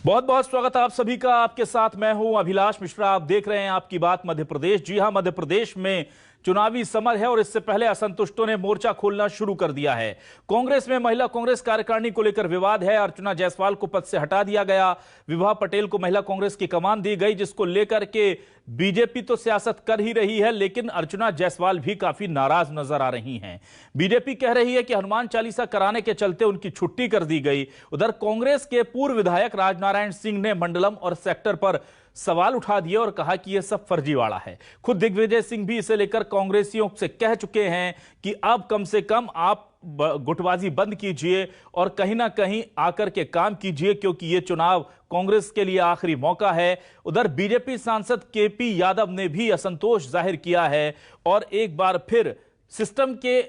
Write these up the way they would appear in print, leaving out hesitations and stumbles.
बहुत बहुत स्वागत है आप सभी का। आपके साथ मैं हूं अभिलाष मिश्रा। आप देख रहे हैं आपकी बात मध्य प्रदेश। जी हां, मध्य प्रदेश में चुनावी समर है और इससे पहले असंतुष्टों ने मोर्चा खोलना शुरू कर दिया है। कांग्रेस में महिला कांग्रेस कार्यकारिणी को लेकर विवाद है। अर्चना जायसवाल को पद से हटा दिया गया। विभा पटेल को महिला कांग्रेस की कमान दी गई, जिसको लेकर के बीजेपी तो सियासत कर ही रही है, लेकिन अर्चना जायसवाल भी काफी नाराज नजर आ रही हैं। बीजेपी कह रही है कि हनुमान चालीसा कराने के चलते उनकी छुट्टी कर दी गई। उधर कांग्रेस के पूर्व विधायक राजनारायण सिंह ने मंडलम और सेक्टर पर सवाल उठा दिए और कहा कि यह सब फर्जीवाड़ा है। खुद दिग्विजय सिंह भी इसे लेकर कांग्रेसियों से कह चुके हैं कि अब कम से कम आप गुटबाजी बंद कीजिए और कहीं ना कहीं आकर के काम कीजिए, क्योंकि यह चुनाव कांग्रेस के लिए आखिरी मौका है। उधर बीजेपी सांसद केपी यादव ने भी असंतोष जाहिर किया है और एक बार फिर सिस्टम के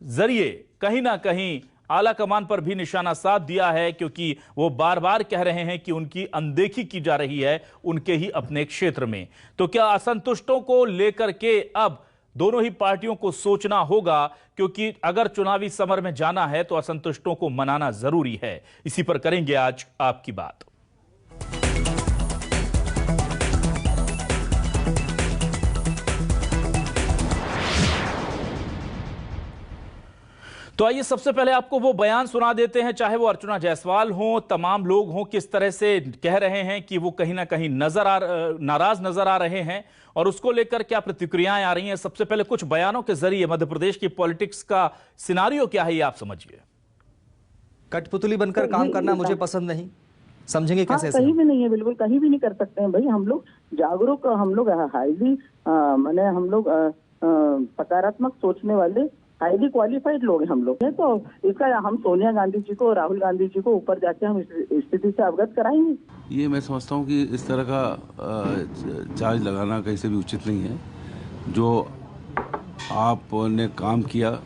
जरिए कहीं ना कहीं आला कमान पर भी निशाना साध दिया है, क्योंकि वो बार बार कह रहे हैं कि उनकी अनदेखी की जा रही है उनके ही अपने क्षेत्र में। तो क्या असंतुष्टों को लेकर के अब दोनों ही पार्टियों को सोचना होगा, क्योंकि अगर चुनावी समर में जाना है तो असंतुष्टों को मनाना जरूरी है। इसी पर करेंगे आज आपकी बात। तो आइए सबसे पहले आपको वो बयान सुना देते हैं, चाहे वो अर्चना जायसवाल हो, तमाम लोग हों, किस तरह से कह रहे हैं कि वो कहीं ना कहीं नाराज नजर आ रहे हैं और उसको लेकर क्या प्रतिक्रियाएं आ रही हैं। सबसे पहले कुछ बयानों के जरिए मध्य प्रदेश की पॉलिटिक्स का सिनारियो क्या है ये आप समझिए। कठपुतली बनकर काम करना मुझे पसंद नहीं। समझेंगे कैसे? हाँ, कहीं भी नहीं है, बिल्कुल कहीं भी नहीं कर सकते हैं भाई। हम लोग जागरूक, हम लोग हाईली माने हम लोग सकारात्मक सोचने वाले हाईली क्वालिफाइड लोग हैं हम लोग हैं। तो इसका हम सोनिया गांधी जी को, राहुल गांधी जी को ऊपर जाके हम इस स्थिति से अवगत कराएंगे। ये मैं समझता हूँ कि इस तरह का चार्ज लगाना कहीं से भी उचित नहीं है। जो आपने काम किया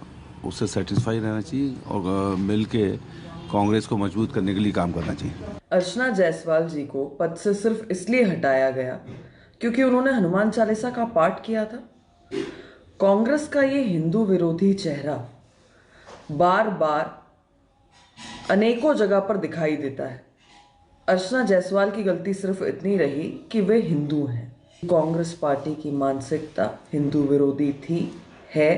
उससे सेटिस्फाई रहना चाहिए और मिल के कांग्रेस को मजबूत करने के लिए काम करना चाहिए। अर्चना जायसवाल जी को पद से सिर्फ इसलिए हटाया गया क्योंकि उन्होंने हनुमान चालीसा का पाठ किया था। कांग्रेस का ये हिंदू विरोधी चेहरा बार बार अनेकों जगह पर दिखाई देता है। अर्चना जायसवाल की गलती सिर्फ इतनी रही कि वे हिंदू हैं। कांग्रेस पार्टी की मानसिकता हिंदू विरोधी थी, है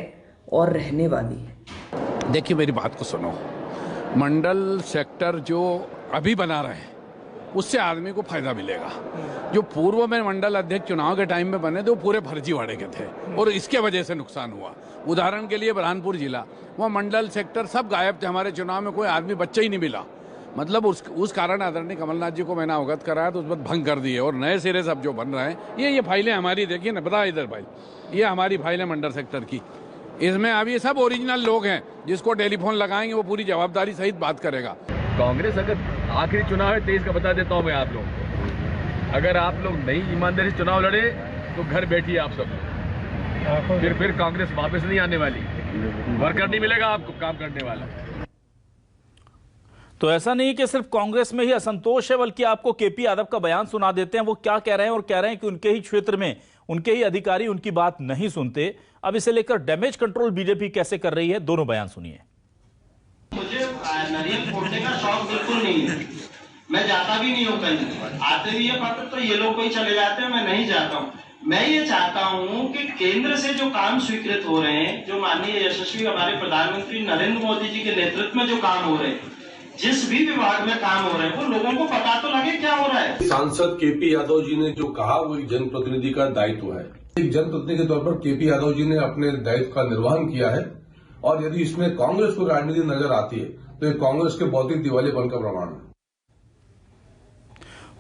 और रहने वाली है। देखिए मेरी बात को सुनो। मंडल सेक्टर जो अभी बना रहे हैं उससे आदमी को फायदा मिलेगा। जो पूर्व में मंडल अध्यक्ष चुनाव के टाइम में बने थे वो पूरे फर्जीवाड़े के थे और इसके वजह से नुकसान हुआ। उदाहरण के लिए बुरहानपुर जिला, वहाँ मंडल सेक्टर सब गायब थे। हमारे चुनाव में कोई आदमी बच्चा ही नहीं मिला। मतलब उस कारण आदरणीय कमलनाथ जी को मैंने अवगत कराया तो उस पर भंग कर दिए और नए सिरे सब जो बन रहे हैं ये फाइलें हमारी, देखिए ना, बता इधर फाइल, ये हमारी फाइल है मंडल सेक्टर की। इसमें अब ये सब ओरिजिनल लोग हैं, जिसको टेलीफोन लगाएंगे वो पूरी जवाबदारी सहित बात करेगा। कांग्रेस अगर आखिरी चुनाव है 23 का, बता देता हूं मैं आप लोगों को, अगर आप लोग नहीं ईमानदारी से चुनाव लड़े तो घर बैठिए आप सब। फिर कांग्रेस वापस नहीं आने वाली, वर्कर नहीं मिलेगा आपको काम करने वाला। तो ऐसा नहीं कि सिर्फ कांग्रेस में ही असंतोष है, बल्कि आपको केपी यादव का बयान सुना देते हैं। वो क्या कह रहे हैं और कह रहे हैं कि उनके ही क्षेत्र में उनके ही अधिकारी उनकी बात नहीं सुनते। अब इसे लेकर डैमेज कंट्रोल बीजेपी कैसे कर रही है, दोनों बयान सुनिए। मुझे नारियल फोड़ने का शौक बिल्कुल नहीं है, मैं जाता भी नहीं हूँ कहीं। आते भी है पत्र तो ये लोग कोई चले जाते हैं, मैं नहीं जाता हूँ। मैं ये चाहता हूँ कि केंद्र से जो काम स्वीकृत हो रहे हैं, जो माननीय यशस्वी हमारे प्रधानमंत्री नरेंद्र मोदी जी के नेतृत्व में जो काम हो रहे हैं, जिस भी विभाग में काम हो रहे हैं, वो लोगों को पता तो लगे क्या हो रहा है। सांसद केपी यादव जी ने जो कहा वो एक जनप्रतिनिधि का दायित्व है। एक जनप्रतिनिधि के तौर पर केपी यादव जी ने अपने दायित्व का निर्वहन किया है और यदि इसमें कांग्रेस को राजनीति नजर आती है तो ये कांग्रेस के भौतिक दिवालियापन का प्रमाण है।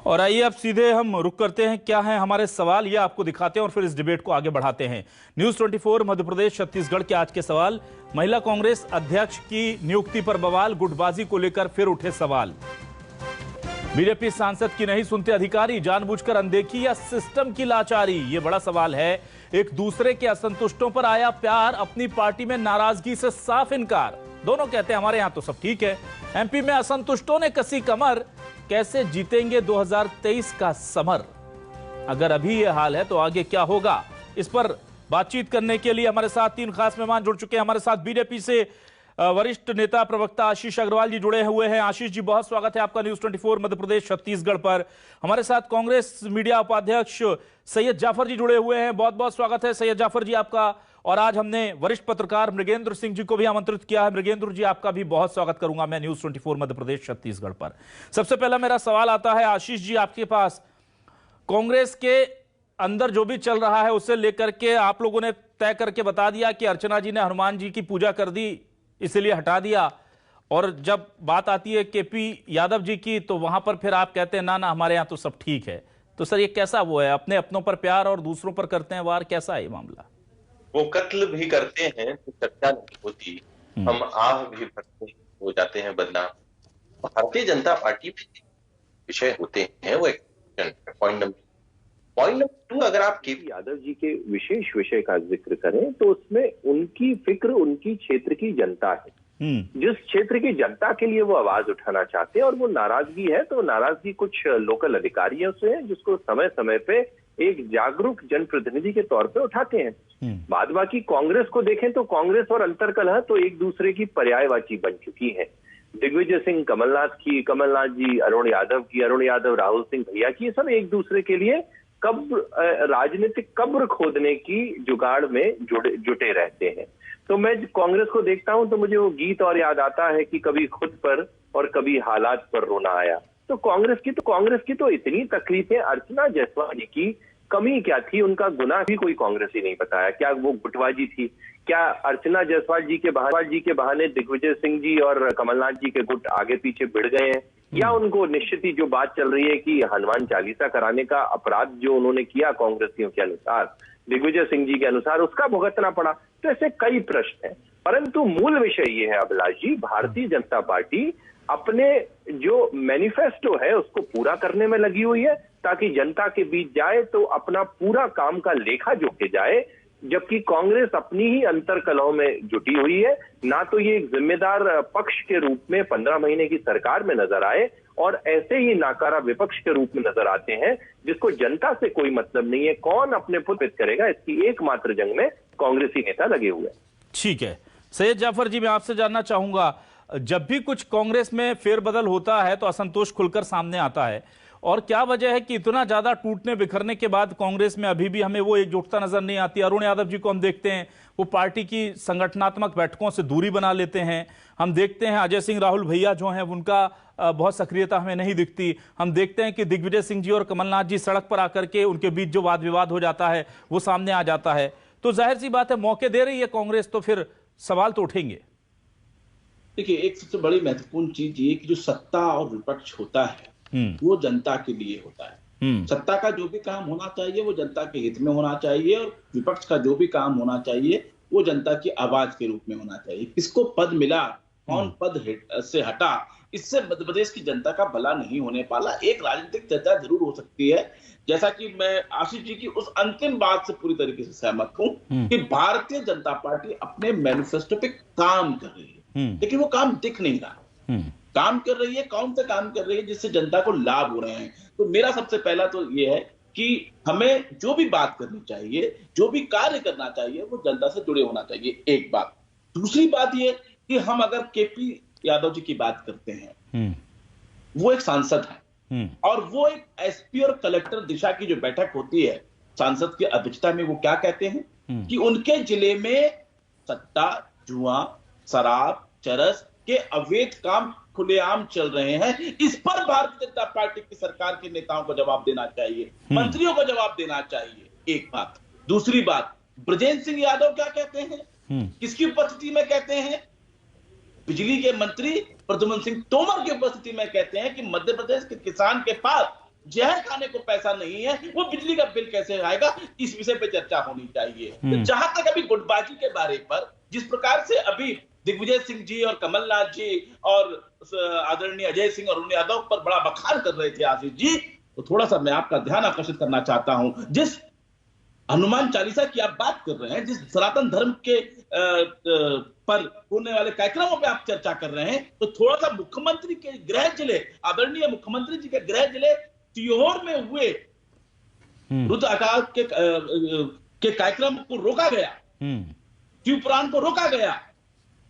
और आइए अब सीधे हम रुक करते हैं, क्या है हमारे सवाल ये आपको दिखाते हैं और फिर इस डिबेट को आगे बढ़ाते हैं। न्यूज 24 मध्य प्रदेश छत्तीसगढ़ के आज के सवाल। महिला कांग्रेस अध्यक्ष की नियुक्ति पर बवाल, गुटबाजी को लेकर फिर उठे सवाल। बीजेपी सांसद की नहीं सुनते अधिकारी, जानबूझकर अनदेखी या सिस्टम की लाचारी, ये बड़ा सवाल है। एक दूसरे के असंतुष्टों पर आया प्यार, अपनी पार्टी में नाराजगी से साफ इनकार। दोनों कहते हैं हमारे यहां तो सब ठीक है। एमपी में असंतुष्टों ने कसी कमर, कैसे जीतेंगे 2023 का समर। अगर अभी यह हाल है तो आगे क्या होगा, इस पर बातचीत करने के लिए हमारे साथ तीन खास मेहमान जुड़ चुके हैं। हमारे साथ बीजेपी से वरिष्ठ नेता प्रवक्ता आशीष अग्रवाल जी जुड़े हुए हैं। आशीष जी, बहुत स्वागत है आपका न्यूज 24 मध्य प्रदेश छत्तीसगढ़ पर। हमारे साथ कांग्रेस मीडिया उपाध्यक्ष सैयद जाफर जी जुड़े हुए हैं। बहुत बहुत स्वागत है सैयद जाफर जी आपका। और आज हमने वरिष्ठ पत्रकार मृगेंद्र सिंह जी को भी आमंत्रित किया है। मृगेंद्र जी, आपका भी बहुत स्वागत करूंगा मैं न्यूज 24 मध्य प्रदेश छत्तीसगढ़ पर। सबसे पहला मेरा सवाल आता है आशीष जी आपके पास। कांग्रेस के अंदर जो भी चल रहा है उसे लेकर के आप लोगों ने तय करके बता दिया कि अर्चना जी ने हनुमान जी की पूजा कर दी, इसलिए हटा दिया, और जब बात आती है केपी यादव जी की तो वहां पर फिर आप कहते हैं ना ना हमारे यहां तो सब ठीक है। तो सर ये कैसा वो है, अपने अपनों पर प्यार और दूसरों पर करते हैं वार, कैसा है ये मामला? वो कत्ल भी करते हैं तो चर्चा नहीं होती, हम आह भी भरते हो जाते हैं बदनाम। भारतीय जनता पार्टी में विषय होते हैं वो एक पॉइंट नंबर 2, अगर आप केपी यादव जी के विशेष विषय का जिक्र करें तो उसमें उनकी फिक्र उनकी क्षेत्र की जनता है। जिस क्षेत्र की जनता के लिए वो आवाज उठाना चाहते हैं और वो नाराजगी है तो नाराजगी कुछ लोकल अधिकारियों से है जिसको समय समय पे एक जागरूक जनप्रतिनिधि के तौर पे उठाते हैं। बाद बाकी कांग्रेस को देखें तो कांग्रेस और अंतरकलह तो एक दूसरे की पर्यायवाची बन चुकी है। दिग्विजय सिंह कमलनाथ जी अरुण यादव राहुल सिंह भैया की, ये सब एक दूसरे के लिए राजनीतिक कब्र खोदने की जुगाड़ में जुटे रहते हैं। तो मैं कांग्रेस को देखता हूं तो मुझे वो गीत और याद आता है कि कभी खुद पर और कभी हालात पर रोना आया। तो कांग्रेस की तो इतनी तकलीफें, अर्चना जायसवाल जी की कमी क्या थी, उनका गुनाह भी कोई कांग्रेस ही नहीं बताया। क्या वो गुटबाजी थी? क्या अर्चना जायसवाल जी के बहाने दिग्विजय सिंह जी और कमलनाथ जी के गुट आगे पीछे भिड़ गए हैं? या उनको निश्चित ही जो बात चल रही है कि हनुमान चालीसा कराने का अपराध जो उन्होंने किया कांग्रेसियों के अनुसार, दिग्विजय सिंह जी के अनुसार, उसका भुगतना पड़ा? तो ऐसे कई प्रश्न हैं, परंतु मूल विषय ये है अभिलाष जी, भारतीय जनता पार्टी अपने जो मैनिफेस्टो है उसको पूरा करने में लगी हुई है ताकि जनता के बीच जाए तो अपना पूरा काम का लेखा जोखे जाए, जबकि कांग्रेस अपनी ही अंतरकलहों में जुटी हुई है। ना तो ये एक जिम्मेदार पक्ष के रूप में 15 महीने की सरकार में नजर आए और ऐसे ही नाकारा विपक्ष के रूप में नजर आते हैं जिसको जनता से कोई मतलब नहीं है। कौन अपने पुत करेगा, इसकी एकमात्र जंग में कांग्रेसी नेता लगे हुए हैं। ठीक है सैयद जाफर जी, मैं आपसे जानना चाहूंगा, जब भी कुछ कांग्रेस में फेरबदल होता है तो असंतोष खुलकर सामने आता है, और क्या वजह है कि इतना ज्यादा टूटने बिखरने के बाद कांग्रेस में अभी भी हमें वो एकजुटता नजर नहीं आती? अरुण यादव जी को हम देखते हैं वो पार्टी की संगठनात्मक बैठकों से दूरी बना लेते हैं। हम देखते हैं अजय सिंह राहुल भैया जो हैं उनका बहुत सक्रियता हमें नहीं दिखती। हम देखते हैं कि दिग्विजय सिंह जी और कमलनाथ जी सड़क पर आकर के उनके बीच जो वाद विवाद हो जाता है वो सामने आ जाता है। तो जाहिर सी बात है मौके दे रही है कांग्रेस तो फिर सवाल तो उठेंगे। देखिए, एक सबसे बड़ी महत्वपूर्ण चीज ये कि जो सत्ता और विपक्ष होता है वो जनता के लिए होता है। सत्ता का जो भी काम होना चाहिए वो जनता के हित में होना चाहिए और विपक्ष का जो भी काम होना चाहिए वो जनता की आवाज के रूप में होना चाहिए। किसको पद मिला, कौन पद से हटा, इससे मध्य प्रदेश की जनता का भला नहीं होने वाला। एक राजनीतिक चर्चा जरूर हो सकती है, जैसा कि मैं आशीष जी की उस अंतिम बात से पूरी तरीके से सहमत हूं कि भारतीय जनता पार्टी अपने मैनिफेस्टो पे काम कर रही है, लेकिन वो काम दिख नहीं रहा। काम कर रही है, कौन सा काम कर रही है जिससे जनता को लाभ हो रहे हैं? तो मेरा सबसे पहला तो ये है कि हमें जो भी बात करनी चाहिए, जो भी कार्य करना चाहिए वो जनता से जुड़े होना चाहिए, एक बात। दूसरी बात ये कि हम अगर केपी यादव जी की बात करते हैं, वो एक सांसद है और वो एक एसपी और कलेक्टर दिशा की जो बैठक होती है सांसद की अध्यक्षता में, वो क्या कहते हैं कि उनके जिले में सट्टा, जुआ, शराब, चरस के अवैध काम खुलेआम चल रहे हैं। इस पर भारतीय जनता पार्टी की सरकार के नेताओं को जवाब देना चाहिए, मंत्रियों को जवाब देना चाहिए, एक बात। दूसरी बात, ब्रजेंद्र सिंह यादव क्या कहते हैं, किसकी उपस्थिति में कहते हैं? बिजली के मंत्री प्रद्युम्न सिंह तोमर की उपस्थिति में कहते हैं कि मध्य प्रदेश के किसान के पास जहर खाने को पैसा नहीं है, वो बिजली का बिल कैसे आएगा, इस विषय पे चर्चा होनी चाहिए। तो जहां तक अभी गुटबाजी के बारे पर जिस प्रकार से अभी दिग्विजय सिंह जी और कमलनाथ जी और आदरणीय अजय सिंह और अरुण यादव पर बड़ा बखान कर रहे थे आशीष जी, तो थोड़ा सा मैं आपका ध्यान आकर्षित करना चाहता हूं। जिस हनुमान चालीसा की आप बात कर रहे हैं, जिस सनातन धर्म के पर होने वाले कार्यक्रमों पे आप चर्चा कर रहे हैं, तो थोड़ा सा मुख्यमंत्री के गृह जिले, आदरणीय मुख्यमंत्री जी के गृह जिले सीहोर में हुए रुद्र अकाल के कार्यक्रम को रोका गया, शिव पुराण को रोका गया,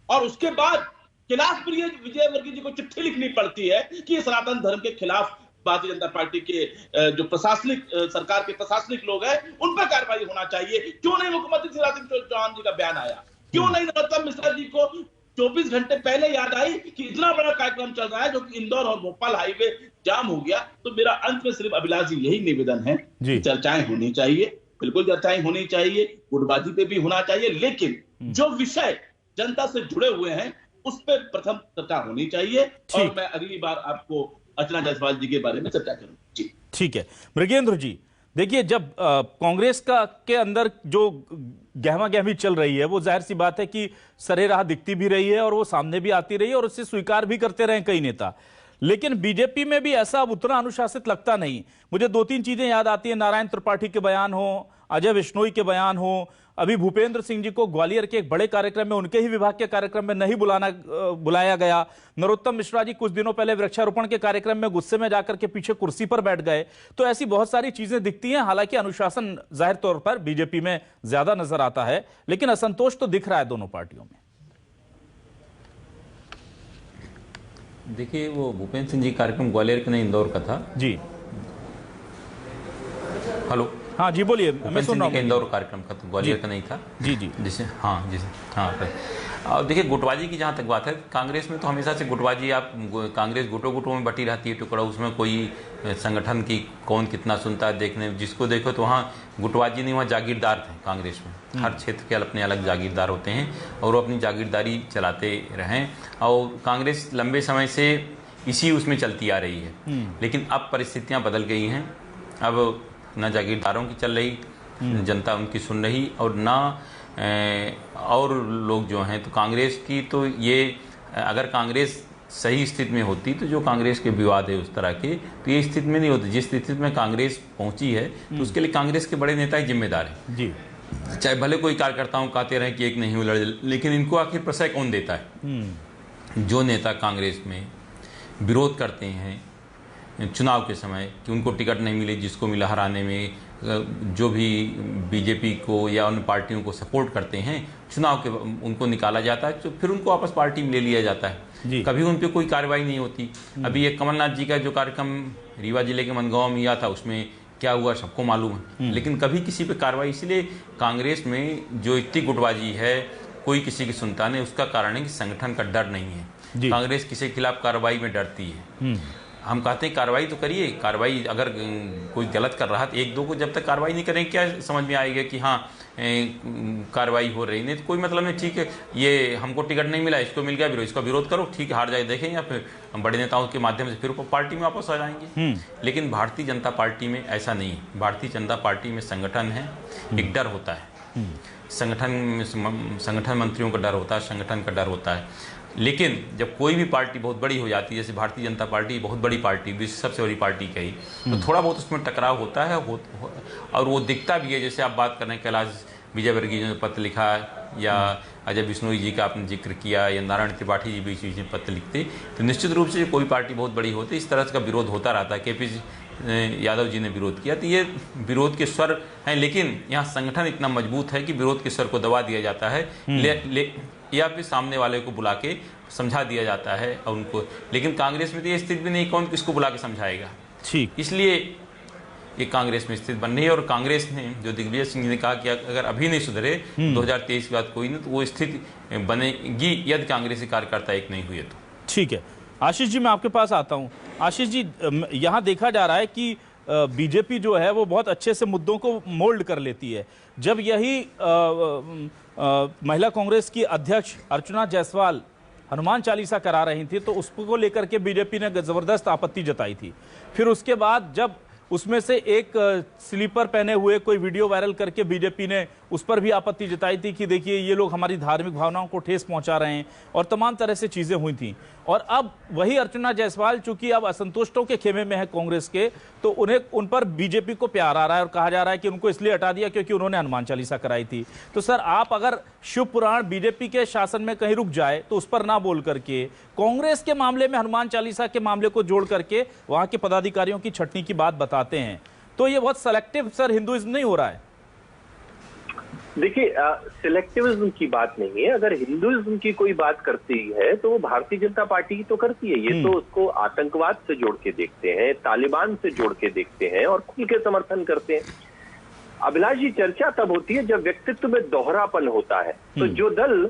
और उसके बाद कैलाशप्रिय विजयवर्गीय जी को चिट्ठी लिखनी पड़ती है कि सनातन धर्म के खिलाफ भारतीय जनता पार्टी के जो प्रशासनिक सरकार के प्रशासनिक लोग हैं उन पर कार्रवाई होना चाहिए। क्यों नहीं मुख्यमंत्री शिवराज सिंह चौहान जी का बयान आया? क्यों नहीं नरोत्तम मिश्रा जी को 24 घंटे पहले याद आई कि इतना बड़ा कार्यक्रम चल रहा है जो कि इंदौर और भोपाल हाईवे जाम हो गया? तो मेरा अंत में सिर्फ अभिलाष जी यही निवेदन है, चर्चाएं होनी चाहिए, बिल्कुल चर्चाएं होनी चाहिए, गुटबाजी पे भी होना चाहिए, लेकिन जो विषय जनता से जुड़े हुए हैं उस पर प्रथम चर्चा होनी चाहिए। और मैं अगली बार आपको अर्चना जायसवाल जी के बारे में चर्चा करूं। जी ठीक है। मृगेंद्र जी, देखिए, जब कांग्रेस के अंदर जो गहमा गहमी चल रही है वो जाहिर सी बात है कि सरेराह दिखती भी रही है और वो सामने भी आती रही है और उससे स्वीकार भी करते रहे कई नेता। लेकिन बीजेपी में भी ऐसा अब उतना अनुशासित लगता नहीं। मुझे 2-3 चीजें याद आती हैं। नारायण त्रिपाठी के बयान हो, अजय बिश्नोई के बयान हो, अभी भूपेंद्र सिंह जी को ग्वालियर के एक बड़े कार्यक्रम में, उनके ही विभाग के कार्यक्रम में नहीं बुलाया गया। नरोत्तम मिश्रा जी कुछ दिनों पहले वृक्षारोपण के कार्यक्रम में गुस्से में जाकर के पीछे कुर्सी पर बैठ गए। तो ऐसी बहुत सारी चीजें दिखती हैं। हालांकि अनुशासन जाहिर तौर पर बीजेपी में ज्यादा नजर आता है, लेकिन असंतोष तो दिख रहा है दोनों पार्टियों में। देखिए, वो भूपेंद्र सिंह जी कार्यक्रम ग्वालियर के नहीं इंदौर का था। जी हेलो, हाँ जी बोलिए, मैं सुन रहा हूँ। इंदौर कार्यक्रम का तो ग्वालियर का नहीं था। जी जी जिसे हाँ और देखिए, गुटबाजी की जहाँ तक बात है, कांग्रेस में तो हमेशा से गुटबाजी, आप कांग्रेस गुटों में बटी रहती है टुकड़ा, उसमें कोई संगठन की कौन कितना सुनता है देखने, जिसको देखो तो वहाँ गुटबाजी नहीं, वहाँ जागीरदार थे कांग्रेस में। हर क्षेत्र के अपने अलग जागीरदार होते हैं और वो अपनी जागीरदारी चलाते रहें और कांग्रेस लंबे समय से इसी उसमें चलती आ रही है। लेकिन अब परिस्थितियाँ बदल गई हैं। अब ना जागीरदारों की चल रही, जनता उनकी सुन रही, और ना और लोग जो हैं, तो कांग्रेस की तो ये, अगर कांग्रेस सही स्थिति में होती तो जो कांग्रेस के विवाद है उस तरह के, तो ये स्थिति में नहीं होती। जिस स्थिति में कांग्रेस पहुंची है तो उसके लिए कांग्रेस के बड़े नेता ही जिम्मेदार हैं। जी, चाहे भले कोई कार्यकर्ताओं कहते रहे कि एक नहीं लड़, लेकिन इनको आखिर प्रश्रय कौन देता है? जो नेता कांग्रेस में विरोध करते हैं चुनाव के समय कि उनको टिकट नहीं मिले, जिसको मिला हराने में, जो भी बीजेपी को या उन पार्टियों को सपोर्ट करते हैं, चुनाव के उनको निकाला जाता है, तो फिर उनको वापस पार्टी में ले लिया जाता है। कभी उन पर कोई कार्रवाई नहीं होती। अभी ये कमलनाथ जी का जो कार्यक्रम रीवा जिले के मनगांव में हुआ था, उसमें क्या हुआ सबको मालूम है, लेकिन कभी किसी पे कार्रवाई। इसलिए कांग्रेस में जो इतनी गुटबाजी है, कोई किसी की सुनता नहीं, उसका कारण है कि संगठन का डर नहीं है। कांग्रेस किसी के खिलाफ कार्रवाई में डरती है। हम कहते हैं कार्रवाई तो करिए, कार्रवाई अगर कोई गलत कर रहा है, 1-2 को जब तक कार्रवाई नहीं करेंगे क्या समझ में आएगा कि हाँ कार्रवाई हो रही, नहीं तो कोई मतलब नहीं। ठीक है, ये हमको टिकट नहीं मिला, इसको मिल गया, इसका विरोध करो, ठीक है, हार जाए देखें, या फिर हम बड़े नेताओं के माध्यम से फिर पार्टी में वापस आ जाएंगे। लेकिन भारतीय जनता पार्टी में ऐसा नहीं है। भारतीय जनता पार्टी में संगठन है, एक डर होता है, संगठन मंत्रियों का डर होता है, संगठन का डर होता है। लेकिन जब कोई भी पार्टी बहुत बड़ी हो जाती है, जैसे भारतीय जनता पार्टी बहुत बड़ी पार्टी, विश्व सबसे बड़ी पार्टी कही, तो थोड़ा बहुत उसमें टकराव होता है और वो दिखता भी है। जैसे आप बात कर रहे हैं कैलाश विजयवर्गीय जी ने पत्र लिखा, या अजय बिश्नोई जी का आपने जिक्र किया, या नारायण त्रिपाठी जी बीच बीच में पत्र लिखते, तो निश्चित रूप से कोई पार्टी बहुत बड़ी होती इस तरह का विरोध होता रहता है। KP यादव जी ने विरोध किया, तो ये विरोध के स्वर हैं, लेकिन यहाँ संगठन इतना मजबूत है कि विरोध के स्वर को दबा दिया जाता है या फिर सामने वाले को बुला के समझा दिया जाता है और उनको। लेकिन कांग्रेस में तो ये स्थिति भी नहीं, कौन किसको बुला के समझाएगा। ठीक, इसलिए ये कांग्रेस में स्थिति बन रही है। और कांग्रेस ने, जो दिग्विजय सिंह ने कहा कि अगर अभी नहीं सुधरे 2023 के बाद कोई नहीं, तो वो स्थिति बनेगी यदि कांग्रेसी कार्यकर्ता एक नहीं हुए तो। ठीक है, आशीष जी मैं आपके पास आता हूँ। आशीष जी, यहाँ देखा जा रहा है कि बीजेपी जो है वो बहुत अच्छे से मुद्दों को मोल्ड कर लेती है। जब यही महिला कांग्रेस की अध्यक्ष अर्चना जायसवाल हनुमान चालीसा करा रही थी, तो उसको लेकर के बीजेपी ने जबरदस्त आपत्ति जताई थी। फिर उसके बाद जब उसमें से एक स्लीपर पहने हुए कोई वीडियो वायरल करके बीजेपी ने उस पर भी आपत्ति जताई थी कि देखिए ये लोग हमारी धार्मिक भावनाओं को ठेस पहुंचा रहे हैं, और तमाम तरह से चीजें हुई थी। और अब वही अर्चना जायसवाल चूंकि अब असंतुष्टों के खेमे में है कांग्रेस के, तो उन पर बीजेपी को प्यार आ रहा है और कहा जा रहा है कि उनको इसलिए हटा दिया क्योंकि उन्होंने हनुमान चालीसा कराई थी। तो सर, आप अगर शिव पुराण बीजेपी के शासन में कहीं रुक जाए तो उस पर ना बोल करके कांग्रेस के मामले में हनुमान चालीसा के मामले को जोड़ करके वहां के पदाधिकारियों की छटनी की बात बताते हैं, तो ये बहुत सेलेक्टिव सर हिंदुइज्म नहीं हो रहा है? देखिए, सिलेक्टिविज्म की बात नहीं है। अगर हिंदुइज्म की कोई बात करती है तो वो भारतीय जनता पार्टी तो करती है। ये तो उसको आतंकवाद से जोड़ के देखते हैं, तालिबान से जोड़ के देखते हैं और खुल के समर्थन करते हैं। अभिलाष जी, चर्चा तब होती है जब व्यक्तित्व में दोहरापन होता है। तो जो दल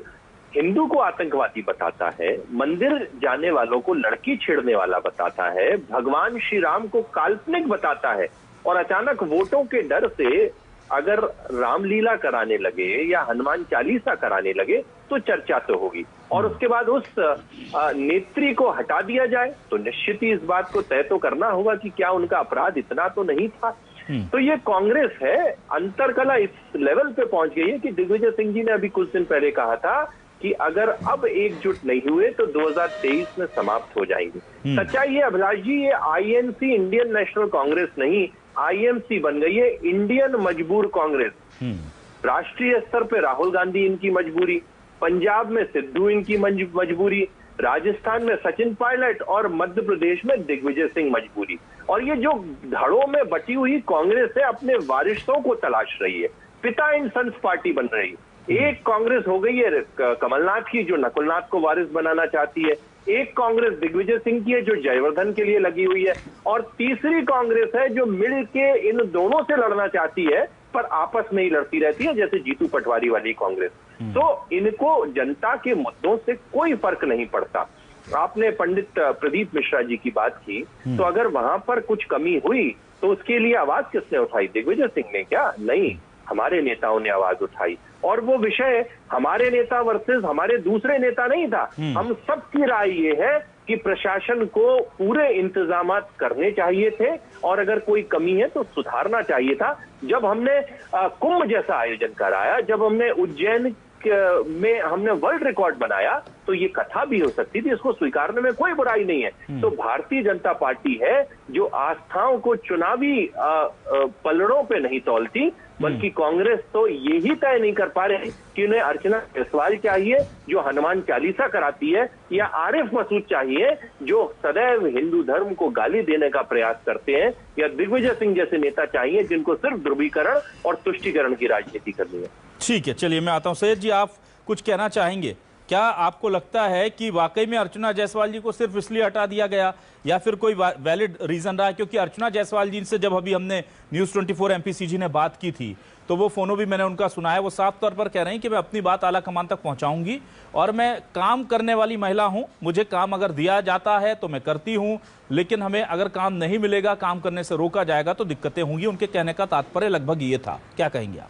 हिंदू को आतंकवादी बताता है, मंदिर जाने वालों को लड़की छेड़ने वाला बताता है, भगवान श्री राम को काल्पनिक बताता है और अचानक वोटों के डर से अगर रामलीला कराने लगे या हनुमान चालीसा कराने लगे तो चर्चा तो होगी। और उसके बाद उस नेत्री को हटा दिया जाए तो निश्चित ही इस बात को तय तो करना होगा कि क्या उनका अपराध इतना तो नहीं था। तो ये कांग्रेस है, अंतरकला इस लेवल पे पहुंच गई है कि दिग्विजय सिंह जी ने अभी कुछ दिन पहले कहा था कि अगर अब एकजुट नहीं हुए तो 2023 में समाप्त हो जाएंगे। सच्चाई है अभिलाष जी, ये आईएनसी इंडियन नेशनल कांग्रेस नहीं, आईएमसी बन गई है, इंडियन मजबूर कांग्रेस। राष्ट्रीय स्तर पे राहुल गांधी इनकी मजबूरी, पंजाब में सिद्धू इनकी मजबूरी, राजस्थान में सचिन पायलट और मध्य प्रदेश में दिग्विजय सिंह मजबूरी। और ये जो धड़ों में बटी हुई कांग्रेस है अपने वारिसों को तलाश रही है, पिता इन सन्स पार्टी बन रही है। एक कांग्रेस हो गई है कमलनाथ की जो नकुलनाथ को वारिस बनाना चाहती है, एक कांग्रेस दिग्विजय सिंह की है जो जयवर्धन के लिए लगी हुई है, और तीसरी कांग्रेस है जो मिल के इन दोनों से लड़ना चाहती है पर आपस में ही लड़ती रहती है, जैसे जीतू पटवारी वाली कांग्रेस। तो इनको जनता के मुद्दों से कोई फर्क नहीं पड़ता। आपने पंडित प्रदीप मिश्रा जी की बात की, तो अगर वहां पर कुछ कमी हुई तो उसके लिए आवाज किसने उठाई? दिग्विजय सिंह ने क्या? नहीं, हमारे नेताओं ने आवाज उठाई। और वो विषय हमारे नेता वर्सेस हमारे दूसरे नेता नहीं था। हम सबकी राय ये है कि प्रशासन को पूरे इंतजाम करने चाहिए थे और अगर कोई कमी है तो सुधारना चाहिए था। जब हमने कुंभ जैसा आयोजन कराया, जब हमने उज्जैन में हमने वर्ल्ड रिकॉर्ड बनाया, तो ये कथा भी हो सकती थी, इसको स्वीकारने में कोई बुराई नहीं है। तो भारतीय जनता पार्टी है जो आस्थाओं को चुनावी पलड़ों पे नहीं तौलती, बल्कि कांग्रेस तो यही तय नहीं कर पा रहे कि उन्हें अर्चना जायसवाल चाहिए जो हनुमान चालीसा कराती है, या आरिफ मसूद चाहिए जो सदैव हिंदू धर्म को गाली देने का प्रयास करते हैं, या दिग्विजय सिंह जैसे नेता चाहिए जिनको सिर्फ ध्रुवीकरण और तुष्टीकरण की राजनीति करनी है। ठीक है, चलिए मैं आता हूं। सैयद जी, आप कुछ कहना चाहेंगे? क्या आपको लगता है कि वाकई में अर्चना जायसवाल जी को सिर्फ इसलिए हटा दिया गया या फिर कोई वैलिड रीजन रहा? क्योंकि अर्चना जायसवाल जी से जब अभी हमने न्यूज़ 24 एमपीसीजी ने बात की थी तो वो फोनो भी मैंने उनका सुना है, वो साफ तौर पर कह रहे हैं कि मैं अपनी बात आला कमान तक पहुंचाऊंगी और मैं काम करने वाली महिला हूं, मुझे काम अगर दिया जाता है तो मैं करती हूं, लेकिन हमें अगर काम नहीं मिलेगा, काम करने से रोका जाएगा तो दिक्कतें होंगी। उनके कहने का तात्पर्य लगभग ये था। क्या कहेंगे आप?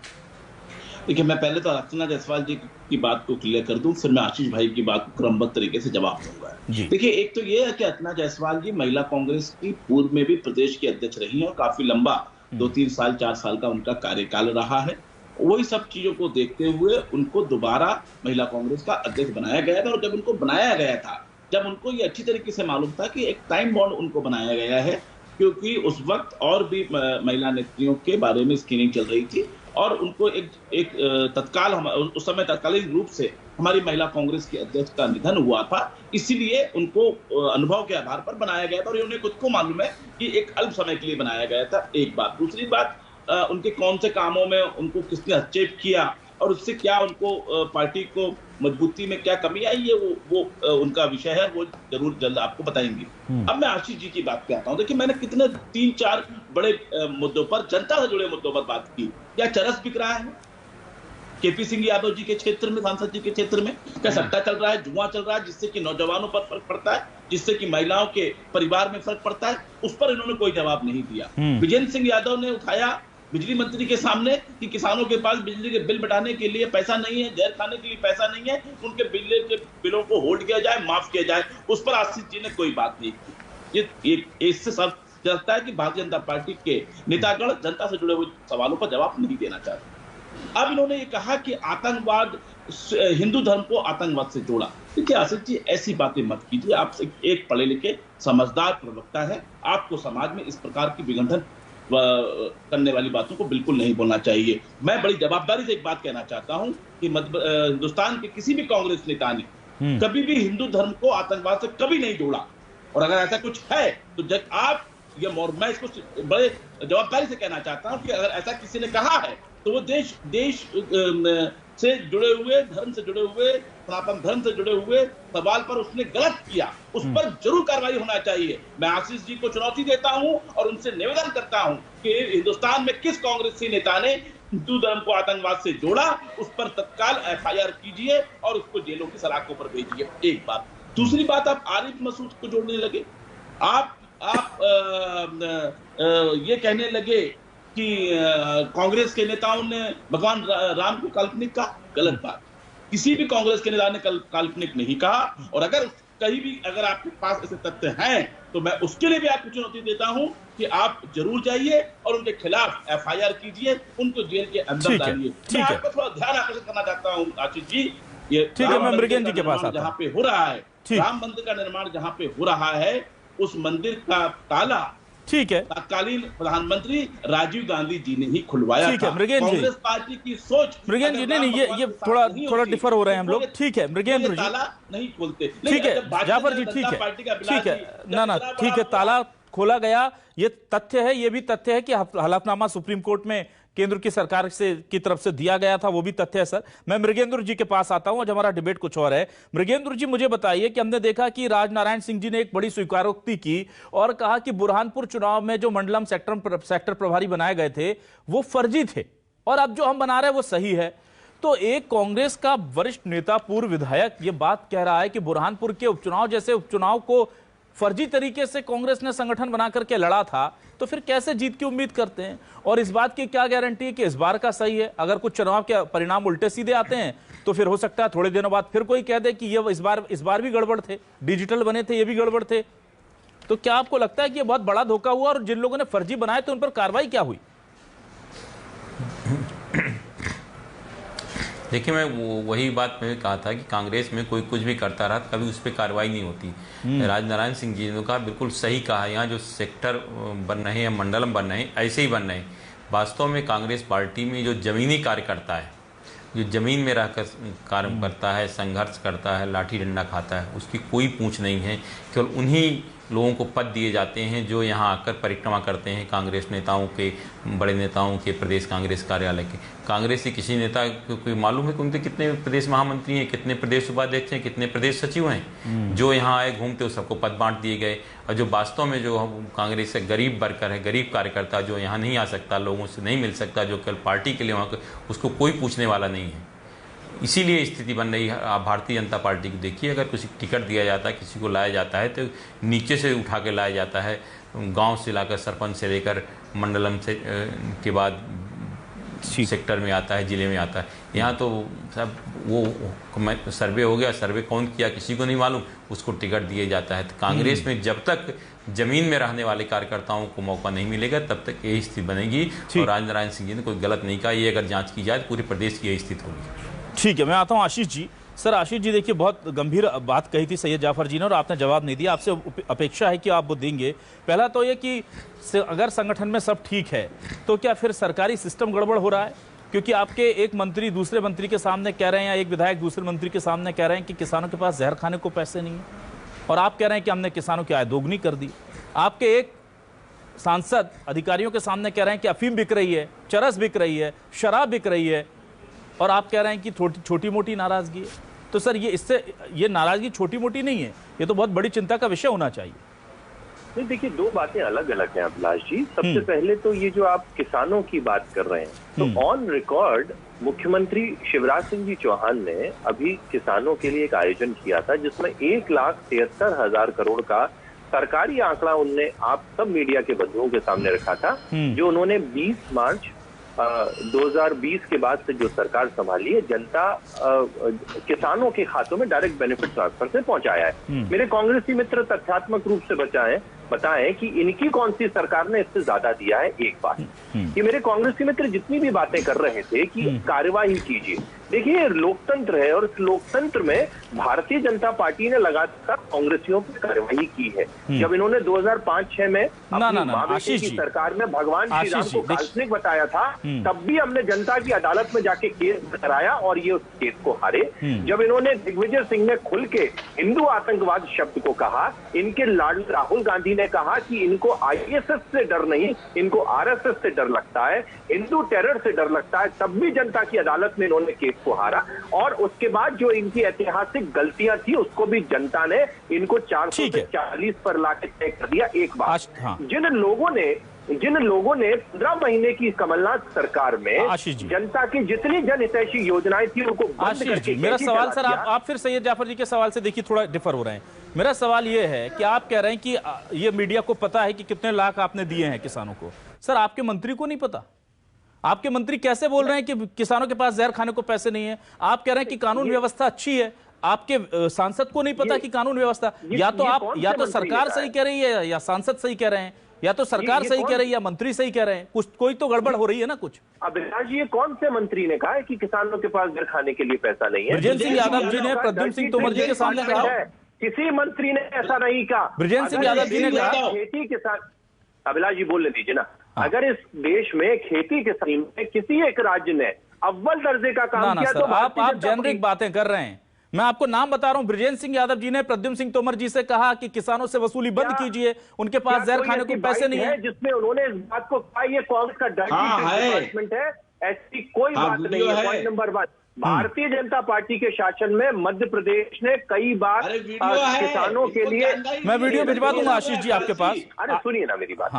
देखिए, मैं पहले तो अर्चना जायसवाल जी की बात को क्लियर कर दूं, फिर मैं आशीष भाई की बात को क्रमबद्ध तरीके से जवाब दूंगा। देखिए, एक तो ये है कि अर्चना जायसवाल जी महिला कांग्रेस की पूर्व में भी प्रदेश की अध्यक्ष रही हैं और काफी लंबा 2-3 साल 4 साल का उनका कार्यकाल रहा है। वही सब चीजों को देखते हुए उनको दोबारा महिला कांग्रेस का अध्यक्ष बनाया गया था। और जब उनको बनाया गया था, जब उनको ये अच्छी तरीके से मालूम था कि एक टाइम बॉन्ड उनको बनाया गया है, क्योंकि उस वक्त और भी महिला नेत्रियों के बारे में स्क्रीनिंग चल रही थी और उनको एक तत्काल उस समय तत्कालीन रूप से हमारी महिला कांग्रेस की अध्यक्ष का निधन हुआ था, इसीलिए उनको अनुभव के आधार पर बनाया गया था और उन्हें खुद को मालूम है कि एक अल्प समय के लिए बनाया गया था। एक बात। दूसरी बात, उनके कौन से कामों में उनको किसने हस्तक्षेप किया और उससे क्या उनको पार्टी को मजबूती में क्या कमी आई है, वो उनका विषय है, वो जरूर जल्द आपको बताएंगे। अब मैं आशीष जी की बात पे आता हूँ। देखिए, मैंने कितने 3-4 बड़े मुद्दों पर, जनता से जुड़े मुद्दों पर बात की। क्या चरस बिक रहा है केपी सिंह यादव जी के क्षेत्र में, सांसद जी के क्षेत्र में? क्या सट्टा चल रहा है, जुआ चल रहा है, जिससे कि नौजवानों पर फर्क पड़ता है, जिससे कि महिलाओं के परिवार में फर्क पड़ता है? उस पर इन्होंने कोई जवाब नहीं दिया। विजेंद्र सिंह यादव ने उठाया बिजली मंत्री के सामने कि किसानों के पास बिजली के बिल बढ़ाने के लिए पैसा नहीं है, जहर खाने के लिए पैसा नहीं है, उनके बिजली के बिलों को होल्ड किया जाए, माफ किया जाए। उस पर आशीष जी ने कोई बात नहीं की। इससे सब लगता है कि भारतीय जनता पार्टी के नेतागण जनता से जुड़े हुए सवालों पर जवाब नहीं देना चाहते। अब इन्होंने ये कहा कि आतंकवाद, हिंदू धर्म को आतंकवाद से जोड़ा। देखिए आशीष जी, ऐसी बातें मत कीजिए। आप एक पढ़े लिखे समझदार प्रवक्ता है, आपको समाज में इस प्रकार की विघटन करने वाली बातों को बिल्कुल नहीं बोलना चाहिए। मैं बड़ी जवाबदारी से एक बात कहना चाहता हूं कि हिंदुस्तान के किसी भी कांग्रेस नेता ने कभी भी हिंदू धर्म को आतंकवाद से कभी नहीं जोड़ा, और अगर ऐसा कुछ है तो मैं इसको बड़े जवाबदारी से कहना चाहता हूं कि अगर ऐसा किसी ने कहा है तो वो देश से जुड़े हुए, धर्म से जुड़े हुए, सनातन धर्म से जुड़े हुए सवाल पर उसने गलत किया, उस पर जरूर कार्रवाई होना चाहिए। मैं आशीष जी को चुनौती देता हूं और उनसे निवेदन करता हूं कि हिंदुस्तान में किस कांग्रेसी नेता ने हिंदू धर्म को आतंकवाद से जोड़ा, उस पर तत्काल FIR कीजिए और उसको जेलों की सलाखों पर भेजिए। एक बात। दूसरी बात, आप आरिफ मसूद को जोड़ने लगे, आप ये कहने लगे कि कांग्रेस के नेताओं ने भगवान राम को काल्पनिक कहा। गलत बात, किसी भी कांग्रेस के नेता ने काल्पनिक नहीं कहा। और अगर कहीं भी अगर आपके पास ऐसे तथ्य हैं तो मैं उसके लिए भी आपको चुनौती देता हूं कि आप जरूर जाइए और उनके खिलाफ FIR कीजिए, उनको जेल के अंदर डालिए। मैं आपका थोड़ा ध्यान आकर्षित करना चाहता हूं आशीष जी, ये ठीक है, मैं मृगेंद्र जी के पास आता हूं। जहां पे हो रहा है राम मंदिर का निर्माण, जहां पे हो रहा है उस मंदिर का ताला ठीक है तत्कालीन प्रधानमंत्री राजीव गांधी जी ने ही खुलवाया। ठीक है मृगेंद्र जी, कांग्रेस पार्टी की सोच, मृगेंद्र जी नहीं, ये थोड़ा डिफर हो रहे हैं हम लोग। ठीक है मृगेंद्र जी, ताला नहीं खोलते। ठीक है जाफर जी, ठीक है ना ठीक है, ताला खोला गया, ये तथ्य है। ये भी तथ्य है कि हलफनामा सुप्रीम कोर्ट में केंद्र की सरकार की तरफ से दिया गया था, वो भी तथ्य है सर। मैं मृगेंद्र जी के पास आता हूं, आज हमारा डिबेट कुछ और है। मृगेंद्र जी, मुझे बताइए कि हमने देखा कि राजनारायण सिंह जी ने एक बड़ी स्वीकारोक्ति की और कहा कि बुरहानपुर चुनाव में जो मंडलम सेक्टर प्रभारी बनाए गए थे वो फर्जी थे और अब जो हम बना रहे हैं वो सही है। तो एक कांग्रेस का वरिष्ठ नेता, पूर्व विधायक, ये बात कह रहा है कि बुरहानपुर के उपचुनाव जैसे उपचुनाव को फर्जी तरीके से कांग्रेस ने संगठन बना करके लड़ा था, तो फिर कैसे जीत की उम्मीद करते हैं? और इस बात की क्या गारंटी है कि इस बार का सही है? अगर कुछ चुनाव के परिणाम उल्टे सीधे आते हैं तो फिर हो सकता है थोड़े दिनों बाद फिर कोई कह दे कि ये इस बार भी गड़बड़ थे, डिजिटल बने थे, ये भी गड़बड़ थे। तो क्या आपको लगता है कि ये बहुत बड़ा धोखा हुआ और जिन लोगों ने फर्जी बनाए तो उन पर कार्रवाई क्या हुई? देखिए, मैं वही बात मैंने कहा था कि कांग्रेस में कोई कुछ भी करता रहा कभी उस पर कार्रवाई नहीं होती। राजनारायण सिंह जी ने कहा, बिल्कुल सही कहा, यहाँ जो सेक्टर बन रहे हैं, मंडलम बन रहे हैं, ऐसे ही बन रहे हैं। वास्तव में कांग्रेस पार्टी में जो जमीनी कार्यकर्ता है, जो जमीन में रहकर कार्य करता है, संघर्ष करता है, लाठी डंडा खाता है, उसकी कोई पूछ नहीं है। केवल उन्हीं लोगों को पद दिए जाते हैं जो यहाँ आकर परिक्रमा करते हैं कांग्रेस नेताओं के, बड़े नेताओं के, प्रदेश कांग्रेस कार्यालय के। कांग्रेस के किसी नेता को कोई मालूम है कि उनके कितने प्रदेश महामंत्री हैं, कितने प्रदेश उपाध्यक्ष हैं, कितने प्रदेश सचिव हैं? जो यहाँ आए घूमते सबको पद बांट दिए गए। और जो वास्तव में जो कांग्रेस से गरीब वर्कर है, गरीब कार्यकर्ता जो यहाँ नहीं आ सकता, लोगों से नहीं मिल सकता, जो केवल पार्टी के लिए वहाँ, उसको कोई पूछने वाला नहीं है। इसीलिए स्थिति बन रही है। आप भारतीय जनता पार्टी को देखिए, अगर किसी टिकट दिया जाता है, किसी को लाया जाता है तो नीचे से उठा के लाया जाता है, गांव से लाकर, सरपंच से लेकर मंडलम से के बाद सेक्टर में आता है, जिले में आता है। यहाँ तो सब वो सर्वे हो गया, सर्वे कौन किया किसी को नहीं मालूम, उसको टिकट दिया जाता है। तो कांग्रेस में जब तक जमीन में रहने वाले कार्यकर्ताओं को मौका नहीं मिलेगा तब तक यही स्थिति बनेगी। और राजनारायण सिंह जी ने कोई गलत नहीं कहा, ये अगर जाँच की जाए तो पूरे प्रदेश की यही स्थिति होगी। ठीक है, मैं आता हूं आशीष जी। सर आशीष जी, देखिए बहुत गंभीर बात कही थी सैयद जाफर जी ने और आपने जवाब नहीं दिया। आपसे अपेक्षा है कि आप वो देंगे। पहला तो ये कि अगर संगठन में सब ठीक है तो क्या फिर सरकारी सिस्टम गड़बड़ हो रहा है? क्योंकि आपके एक मंत्री दूसरे मंत्री के सामने कह रहे हैं, या एक विधायक दूसरे मंत्री के सामने कह रहे हैं कि किसानों के पास जहर खाने को पैसे नहीं है, और आप कह रहे हैं कि हमने किसानों की आय दोगुनी कर दी। आपके एक सांसद अधिकारियों के सामने कह रहे हैं कि अफीम बिक रही है, चरस बिक रही है, शराब बिक रही है, और आप कह रहे हैं कि छोटी मोटी नाराजगी है। तो सर ये नाराजगी छोटी मोटी नहीं है, ये तो बहुत बड़ी चिंता का विषय होना चाहिए। नहीं, देखिए, दो बातें अलग अलग हैं अभिलाष जी। सबसे पहले तो ये जो आप किसानों की बात कर रहे हैं, तो ऑन रिकॉर्ड मुख्यमंत्री शिवराज सिंह जी चौहान ने अभी किसानों के लिए एक आयोजन किया था जिसमें 1,73,000 करोड़ का सरकारी आंकड़ा उनने आप सब मीडिया के बंधुओं के सामने रखा था, जो उन्होंने 20 मार्च 2020 के बाद से जो सरकार संभाली है, जनता किसानों के खातों में डायरेक्ट बेनिफिट ट्रांसफर से पहुंचाया है। मेरे कांग्रेसी मित्र तथ्यात्मक रूप से बताएं कि इनकी कौन सी सरकार ने इससे ज्यादा दिया है। एक बात कि मेरे कांग्रेसी मित्र जितनी भी बातें कर रहे थे कि कार्यवाही कीजिए, देखिए लोकतंत्र है और इस लोकतंत्र में भारतीय जनता पार्टी ने लगातार कांग्रेसियों पर कार्रवाई की है। जब इन्होंने 2005-6 में आशीष जी सरकार में भगवान श्री राम को काल्पनिक बताया था, तब भी हमने जनता की अदालत में जाके केस कराया और ये उस केस को हारे। जब इन्होंने दिग्विजय सिंह ने खुल के हिंदू आतंकवाद शब्द को कहा, इनके राहुल गांधी ने कहा कि इनको ISS से डर नहीं, इनको RSS से डर लगता है, हिंदू टेरर से डर लगता है, तब भी जनता की अदालत में इन्होंने केस को हारा। और उसके बाद जो इनकी ऐतिहासिक गलतियां थी उसको भी जनता ने इनको 400 से 40 पर लाके तय कर दिया एक बार। जिन लोगों ने 15 महीने की कमलनाथ सरकार में जनता की जितनी जनहितैषी योजनाएं थी उनको बंद करके, मेरा सवाल सर आप फिर सैयद जाफर जी के सवाल से देखिए थोड़ा डिफर हो रहे हैं। मेरा सवाल ये है कि आप कह रहे हैं कि ये मीडिया को पता है कि कितने लाख आपने दिए हैं किसानों को, सर आपके मंत्री को नहीं पता? आपके मंत्री कैसे बोल रहे हैं कि किसानों के पास जहर खाने को पैसे नहीं है? आप कह रहे हैं कि कानून व्यवस्था अच्छी है, आपके सांसद को नहीं पता कि कानून व्यवस्था, या तो सरकार सही कह रही है या सांसद सही कह रहे हैं, या तो सरकार सही कह रही है या मंत्री सही कह रहे हैं, कुछ कोई तो गड़बड़ हो रही है ना कुछ। अभिलाष जी, ये कौन से मंत्री ने कहा है कि किसानों के पास घर खाने के लिए पैसा नहीं है? बृजेंद्र सिंह यादव जी ने प्रद्युम्न सिंह तोमर जी के सामने कहा, किसी मंत्री ने ऐसा नहीं कहा। बृजेंद्र सिंह यादव जी ने कहा खेती किसान, अभिलाष जी बोलने दीजिए ना, अगर इस देश में खेती किसानी में किसी एक राज्य ने अव्वल दर्जे का काम किया तो आप जेनरिक बातें कर रहे हैं। मैं आपको नाम बता रहा हूं, बृजेंद्र सिंह यादव जी ने प्रद्युम्न सिंह तोमर जी से कहा कि किसानों से वसूली बंद कीजिए, उनके पास जहर खाने को पैसे नहीं है, जिसमें उन्होंने इस बात को कहा ये कांग्रेस का डिपार्टमेंट है, ऐसी कोई बात नहीं है। Point number 1, Bharatiya Janata party के शासन में मध्य प्रदेश ने कई बार किसानों के लिए, मैं वीडियो भिजवा दूंगा आशीष जी आपके पास। अरे सुनिए ना मेरी बात।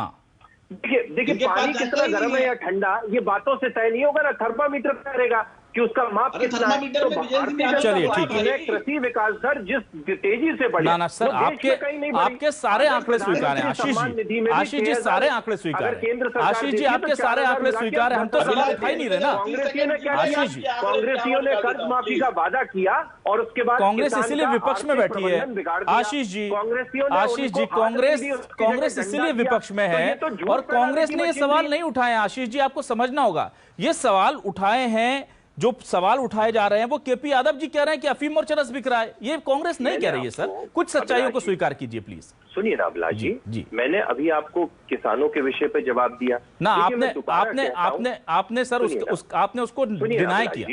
देखिए पानी कितना गर्म है या ठंडा ये बातों से तय नहीं होगा ना, थर्मामीटर करेगा कि उसका माप कितना है। तो चलिए ठीक है, कृषि विकास दर जिस तेजी से बढ़ी, ना सर आपके सारे आंकड़े स्वीकार हैं आशीष जी सारे आंकड़े स्वीकार हैं आशीष जी, आपके सारे आंकड़े स्वीकार हैं, हम तो सवाल उठा ही नहीं रहे ना आशीष जी। कांग्रेसियों ने कर्ज माफी का वादा किया और उसके बाद कांग्रेस इसीलिए विपक्ष में बैठी है आशीष जी। कांग्रेस इसीलिए विपक्ष में है और कांग्रेस ने ये सवाल नहीं उठाए आशीष जी, आपको समझना होगा। ये सवाल उठाए हैं, जो सवाल उठाए जा रहे हैं वो केपी यादव जी कह रहे हैं कि अफीम और चरस बिक रहा है, ये कांग्रेस नहीं कह रही है सर। कुछ सच्चाइयों को स्वीकार कीजिए प्लीज। सुनिए ना अभिलाष जी, मैंने अभी आपको किसानों के विषय पे जवाब दिया ना, आपने सर आपने उसको डिनाई किया।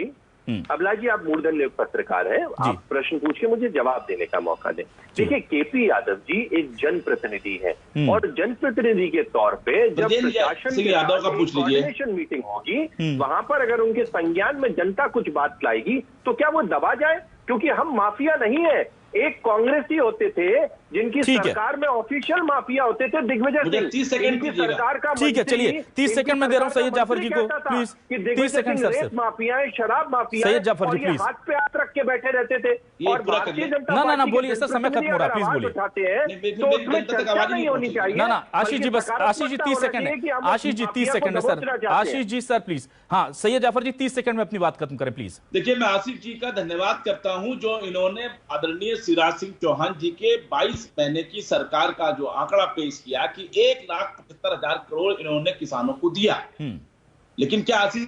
अभिलाष जी, आप मूर्धन्य पत्रकार हैं, आप प्रश्न पूछ के मुझे जवाब देने का मौका दें। देखिए केपी यादव जी एक जनप्रतिनिधि है और जनप्रतिनिधि के तौर पे जब प्रशासन की कोऑर्डिनेशन मीटिंग होगी, वहां पर अगर उनके संज्ञान में जनता कुछ बात लाएगी तो क्या वो दबा जाए? क्योंकि हम माफिया नहीं है, एक कांग्रेसी होते थे जिनकी सरकार में ऑफिशियल माफिया होते थे, दिग्विजय सिंह इनकी सरकार का। ठीक है, चलिए 30 सेकंड में दे रहा हूं सैयद जाफर जी को प्लीज। 30 सेकंड सर, माफिया शराब माफिया सैयद जाफर जी प्लीज, हाथ पे हाथ रख के बैठे रहते थे और भारतीय जनता पार्टी ना बोलिए सर, समय खत्म हो रहा है, प्लीज बोलिए। तो उसमें चर्चा नहीं होनी चाहिए ना आशीष जी, बस आशीष जी 30 सेकंड है, आशीष जी 30 सेकंड है sir, Ashish ji sir please. हाँ सैयद जाफर जी 30 सेकंड में अपनी बात खत्म करें प्लीज। देखिए मैं आशीष जी का धन्यवाद करता हूं जो इन्होंने आदरणीय शिवराज सिंह चौहान जी के 22 महीने की सरकार का जो आंकड़ा पेश किया कि 1,75,000 करोड़ इन्होंने किसानों को दिया। लेकिन क्या आशीष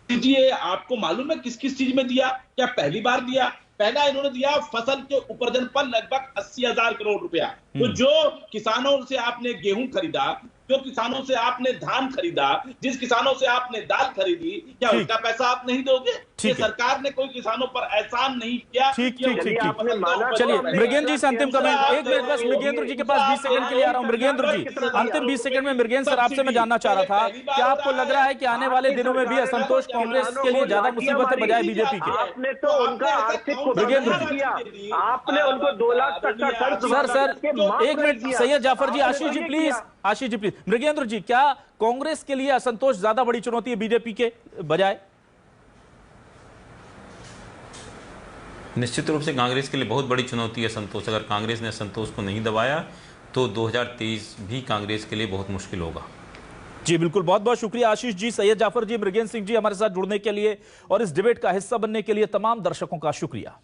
जी आपको मालूम है किस किस चीज में दिया? क्या पहली बार दिया? पहला इन्होंने दिया फसल के उपार्जन पर लगभग 80,000 करोड़ रुपया। तो जो किसानों से आपने गेहूं खरीदा, जो किसानों से आपने धान खरीदा, जिस किसानों से आपने दाल खरीदी, क्या उसका पैसा आप नहीं दोगे? ये सरकार ने कोई किसानों पर एहसान नहीं किया। ठीक। चलिए मृगेंद्र जी से अंतिम कमेंट, एक मिनट बस मृगेंद्र जी के पास 20 सेकंड के लिए आ रहा हूं। मृगेंद्र जी अंतिम 20 सेकंड में, मृगेंद्र सर आपसे मैं जानना चाह रहा था, क्या आपको लग रहा है कि आने वाले दिनों में भी असंतोष कांग्रेस के लिए ज्यादा मुसीबत है बजाय बीजेपी के? आपने तो उनका आर्थिक मृगेंद्र जी, आपने उनको 2 लाख तक का कर्ज। सर एक minute Syed Jafar ji, Ashish ji please, Ashish ji please. Mrigendra ji, क्या कांग्रेस के लिए असंतोष ज्यादा बड़ी चुनौती है बीजेपी के बजाय? निश्चित रूप से कांग्रेस के लिए बहुत बड़ी चुनौती है संतोष। अगर कांग्रेस ने संतोष को नहीं दबाया तो 2023 भी कांग्रेस के लिए बहुत मुश्किल होगा। जी बिल्कुल, बहुत बहुत शुक्रिया आशीष जी, सैयद जाफर जी, मृगेंद्र सिंह जी हमारे साथ जुड़ने के लिए और इस डिबेट का हिस्सा बनने के लिए तमाम दर्शकों का शुक्रिया।